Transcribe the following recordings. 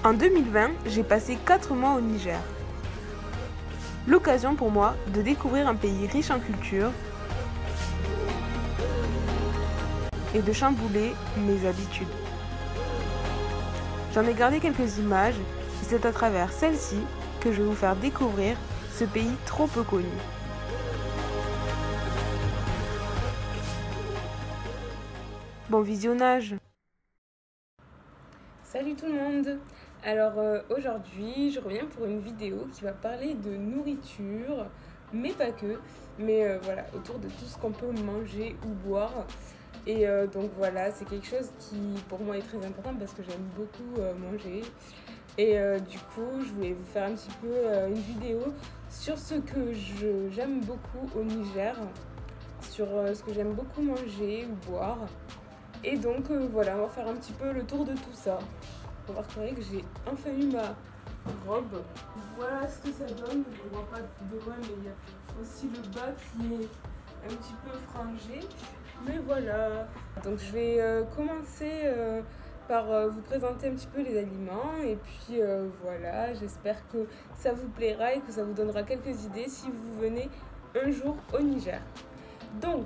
En 2020, j'ai passé 4 mois au Niger. L'occasion pour moi de découvrir un pays riche en culture et de chambouler mes habitudes. J'en ai gardé quelques images et c'est à travers celles-ci que je vais vous faire découvrir ce pays trop peu connu. Bon visionnage! Salut tout le monde! Alors aujourd'hui je reviens pour une vidéo qui va parler de nourriture, mais pas que, mais voilà, autour de tout ce qu'on peut manger ou boire. Et donc voilà, c'est quelque chose qui pour moi est très important parce que j'aime beaucoup manger. Et du coup je voulais vous faire un petit peu une vidéo sur ce que j'aime beaucoup au Niger, sur ce que j'aime beaucoup manger ou boire. Et donc voilà, on va faire un petit peu le tour de tout ça. On va remarquer que j'ai enfin eu ma robe. Voilà ce que ça donne. Je ne vois pas de loin, mais il y a aussi le bas qui est un petit peu frangé. Mais voilà. Donc je vais commencer par vous présenter un petit peu les aliments. Et puis voilà, j'espère que ça vous plaira et que ça vous donnera quelques idées si vous venez un jour au Niger. Donc,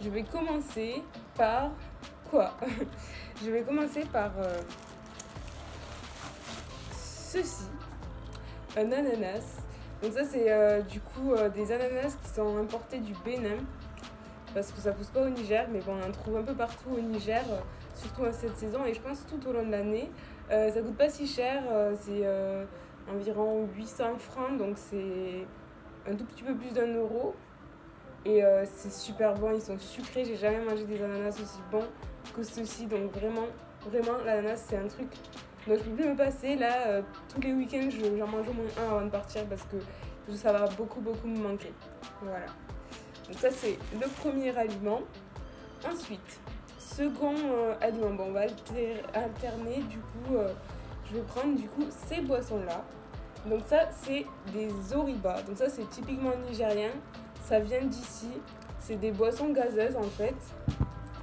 je vais commencer par quoi? Je vais commencer par ceci, un ananas. Donc ça c'est du coup des ananas qui sont importés du Bénin parce que ça pousse pas au Niger, mais bon on en trouve un peu partout au Niger, surtout à cette saison et je pense tout au long de l'année. Ça coûte pas si cher, c'est environ 800 francs, donc c'est un tout petit peu plus d'1 euro. Et c'est super bon, ils sont sucrés, j'ai jamais mangé des ananas aussi bons que ceux-ci, donc vraiment l'ananas c'est un truc dont je peux plus me passer. Là tous les week-ends j'en mange au moins un avant de partir parce que ça va beaucoup me manquer. Voilà, donc ça c'est le premier aliment. Ensuite, second aliment, bon on va alterner du coup, je vais prendre du coup ces boissons là. Donc ça c'est des Oriba, donc ça c'est typiquement nigérien, ça vient d'ici, c'est des boissons gazeuses en fait.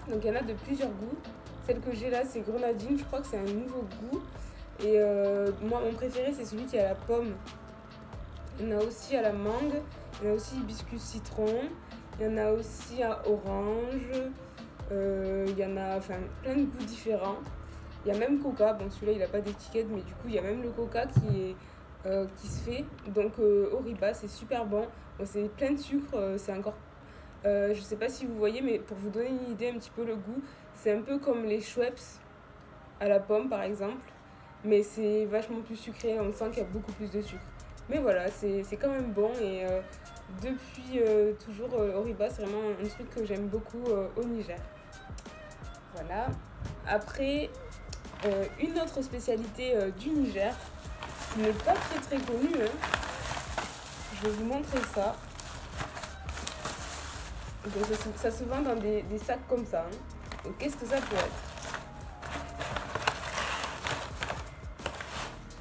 Donc il y en a de plusieurs goûts. Celle que j'ai là c'est grenadine, je crois que c'est un nouveau goût. Et moi mon préféré c'est celui qui a la pomme. Il y en a aussi à la mangue, il y en a aussi hibiscus citron, il y en a aussi à orange, il y en a enfin plein de goûts différents. Il y a même coca, bon celui-là il n'a pas d'étiquette mais du coup il y a même le coca qui se fait. Donc Oriba c'est super bon, c'est plein de sucre, c'est encore... je sais pas si vous voyez, mais pour vous donner une idée un petit peu le goût, c'est un peu comme les Schweppes à la pomme par exemple, mais c'est vachement plus sucré, on sent qu'il y a beaucoup plus de sucre. Mais voilà, c'est quand même bon et depuis toujours Oriba c'est vraiment un truc que j'aime beaucoup au Niger. Voilà. Après, une autre spécialité du Niger, qui n'est pas très connue, hein. Je vais vous montrer ça. Donc ça se vend dans des sacs comme ça, hein. Donc qu'est-ce que ça peut être?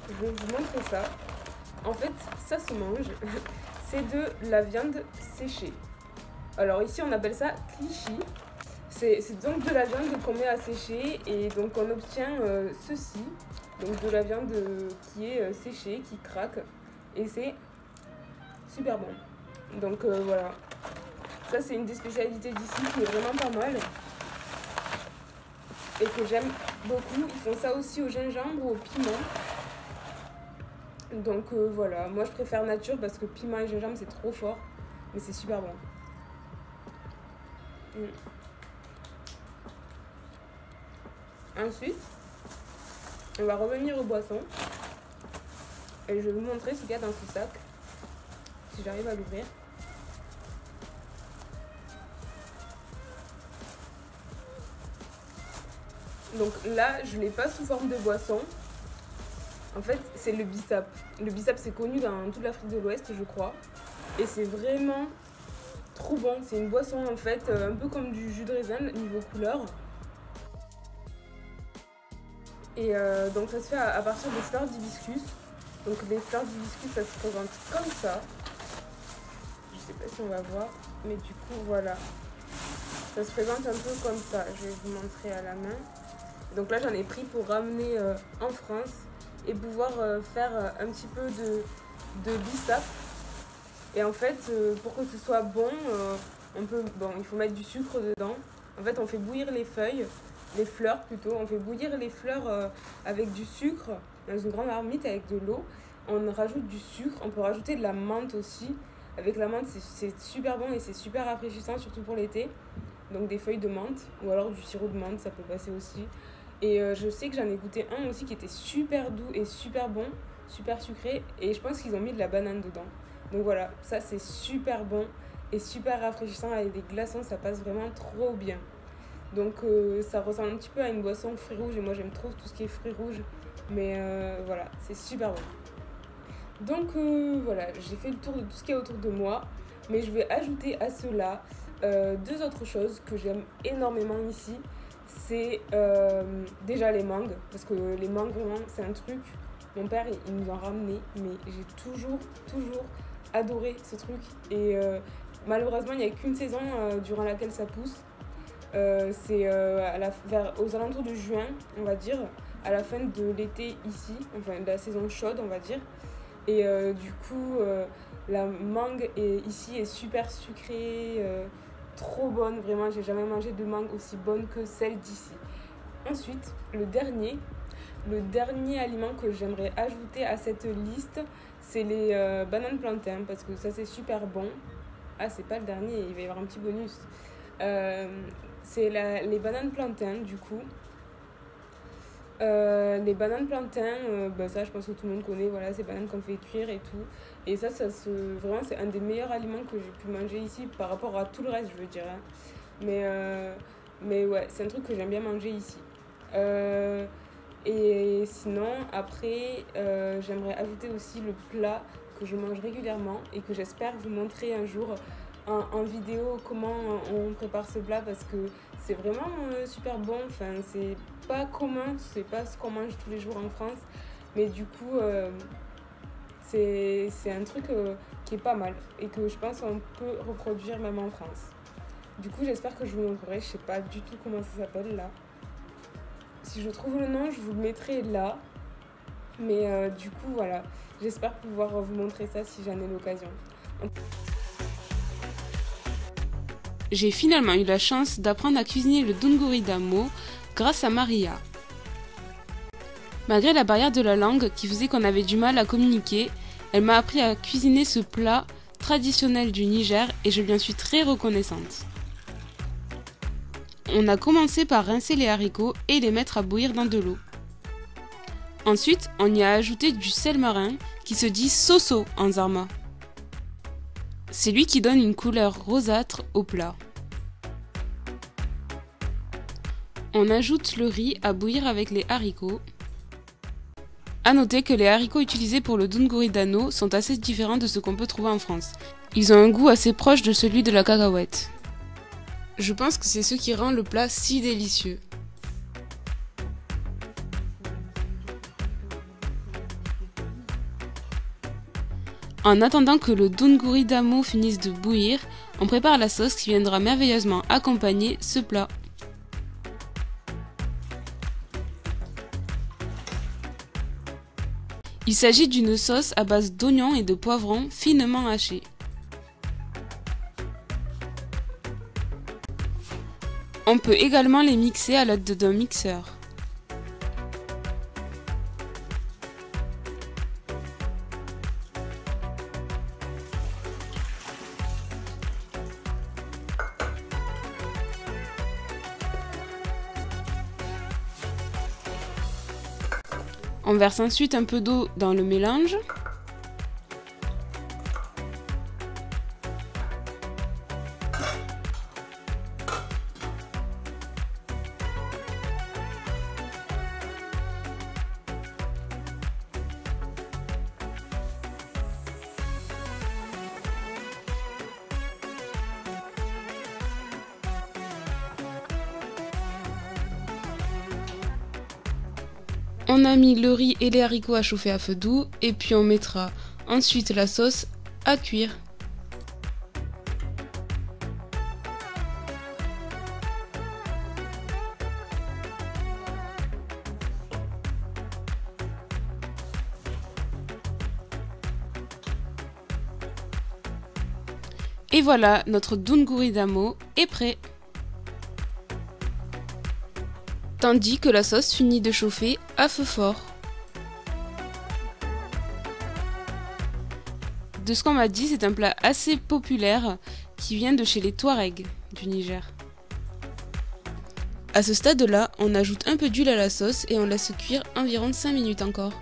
Je vais vous montrer ça. En fait, ça se mange. C'est de la viande séchée. Alors ici, on appelle ça cliché. C'est donc de la viande qu'on met à sécher et donc on obtient ceci. Donc de la viande qui est séchée, qui craque. Et c'est super bon. Donc voilà. Ça c'est une des spécialités d'ici qui est vraiment pas mal. Et que j'aime beaucoup. Ils font ça aussi au gingembre ou au piment. Donc voilà. Moi je préfère nature parce que piment et gingembre c'est trop fort. Mais c'est super bon. Ensuite, on va revenir aux boissons. Et je vais vous montrer ce qu'il y a dans ce sac. Si j'arrive à l'ouvrir. Donc là, je ne l'ai pas sous forme de boisson. En fait, c'est le bissap. Le bissap, c'est connu dans toute l'Afrique de l'Ouest, je crois. Et c'est vraiment trop bon. C'est une boisson, en fait, un peu comme du jus de raisin, niveau couleur. Et donc ça se fait à partir des fleurs d'hibiscus. Donc les fleurs d'hibiscus, ça se présente comme ça. Je sais pas si on va voir, mais du coup voilà. Ça se présente un peu comme ça. Je vais vous montrer à la main. Donc là j'en ai pris pour ramener en France. et pouvoir faire un petit peu de bissap. Et en fait, pour que ce soit bon, il faut mettre du sucre dedans. En fait, on fait bouillir les fleurs plutôt. On fait bouillir les fleurs avec du sucre dans une grande marmite avec de l'eau. On rajoute du sucre, on peut rajouter de la menthe aussi. Avec la menthe, c'est super bon et c'est super rafraîchissant, surtout pour l'été. Donc des feuilles de menthe ou alors du sirop de menthe, ça peut passer aussi. Et je sais que j'en ai goûté un aussi qui était super doux et super bon, super sucré. Et je pense qu'ils ont mis de la banane dedans. Donc voilà, ça c'est super bon et super rafraîchissant avec des glaçons, ça passe vraiment trop bien. Donc ça ressemble un petit peu à une boisson fruits rouges et moi j'aime trop tout ce qui est fruits rouges. Mais voilà, c'est super bon. Donc voilà, j'ai fait le tour de tout ce qui est autour de moi. Mais je vais ajouter à cela deux autres choses que j'aime énormément ici. C'est déjà les mangues. Parce que les mangues, vraiment, c'est un truc. Mon père, il nous en ramenait. Mais j'ai toujours adoré ce truc. Et malheureusement, il n'y a qu'une saison durant laquelle ça pousse. C'est aux alentours de juin, on va dire. À la fin de l'été ici. Enfin, de la saison chaude, on va dire. Et du coup, la mangue ici est super sucrée, trop bonne. Vraiment, j'ai jamais mangé de mangue aussi bonne que celle d'ici. Ensuite, le dernier aliment que j'aimerais ajouter à cette liste, c'est les bananes plantains. Parce que ça, c'est super bon. Ah, c'est pas le dernier, il va y avoir un petit bonus. C'est les bananes plantains, du coup. Les bananes plantains, ça je pense que tout le monde connaît, voilà, ces bananes qu'on fait cuire et tout. Et vraiment c'est un des meilleurs aliments que j'ai pu manger ici par rapport à tout le reste, je veux dire. Hein. Mais ouais, c'est un truc que j'aime bien manger ici. Et sinon, après, j'aimerais ajouter aussi le plat que je mange régulièrement et que j'espère vous montrer un jour en vidéo comment on prépare ce plat parce que c'est vraiment super bon. Enfin, c'est pas commun, c'est pas ce qu'on mange tous les jours en France, mais du coup, c'est un truc qui est pas mal et que je pense qu'on peut reproduire même en France. Du coup, j'espère que je vous montrerai. Je sais pas du tout comment ça s'appelle là. Si je trouve le nom, je vous le mettrai là. Mais du coup, voilà. J'espère pouvoir vous montrer ça si j'en ai l'occasion. J'ai finalement eu la chance d'apprendre à cuisiner le dunguri damo grâce à Maria. Malgré la barrière de la langue qui faisait qu'on avait du mal à communiquer, elle m'a appris à cuisiner ce plat traditionnel du Niger et je lui en suis très reconnaissante. On a commencé par rincer les haricots et les mettre à bouillir dans de l'eau. Ensuite, on y a ajouté du sel marin qui se dit soso en zarma. C'est lui qui donne une couleur rosâtre au plat. On ajoute le riz à bouillir avec les haricots. A noter que les haricots utilisés pour le dunguri dano sont assez différents de ce qu'on peut trouver en France. Ils ont un goût assez proche de celui de la cacahuète. Je pense que c'est ce qui rend le plat si délicieux. En attendant que le dunguri damo finisse de bouillir, on prépare la sauce qui viendra merveilleusement accompagner ce plat. Il s'agit d'une sauce à base d'oignons et de poivrons finement hachés. On peut également les mixer à l'aide d'un mixeur. On verse ensuite un peu d'eau dans le mélange. On a mis le riz et les haricots à chauffer à feu doux et puis on mettra ensuite la sauce à cuire. Et voilà, notre dunguri damo est prêt. Tandis que la sauce finit de chauffer à feu fort. De ce qu'on m'a dit, c'est un plat assez populaire qui vient de chez les Touaregs du Niger. À ce stade-là, on ajoute un peu d'huile à la sauce et on laisse cuire environ 5 minutes encore.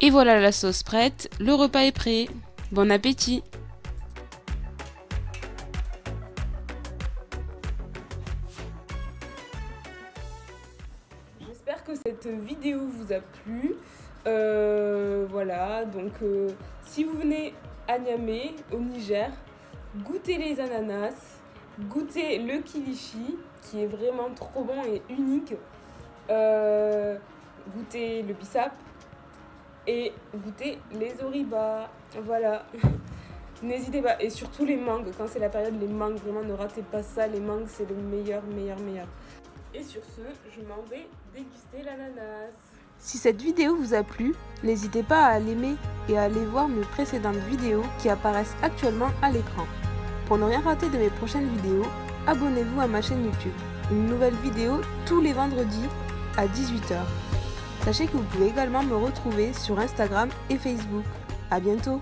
Et voilà la sauce prête, le repas est prêt. Bon appétit! J'espère que cette vidéo vous a plu. Voilà, donc si vous venez à Niamey, au Niger, goûtez les ananas, goûtez le kilichi, qui est vraiment trop bon et unique. Goûtez le bissap et goûtez les oriba. Voilà. N'hésitez pas. Et surtout les mangues, quand c'est la période, les mangues, vraiment ne ratez pas ça. Les mangues, c'est le meilleur. Et sur ce, je m'en vais déguster l'ananas. Si cette vidéo vous a plu, n'hésitez pas à l'aimer et à aller voir mes précédentes vidéos qui apparaissent actuellement à l'écran. Pour ne rien rater de mes prochaines vidéos, abonnez-vous à ma chaîne YouTube. Une nouvelle vidéo tous les vendredis à 18 h. Sachez que vous pouvez également me retrouver sur Instagram et Facebook. À bientôt!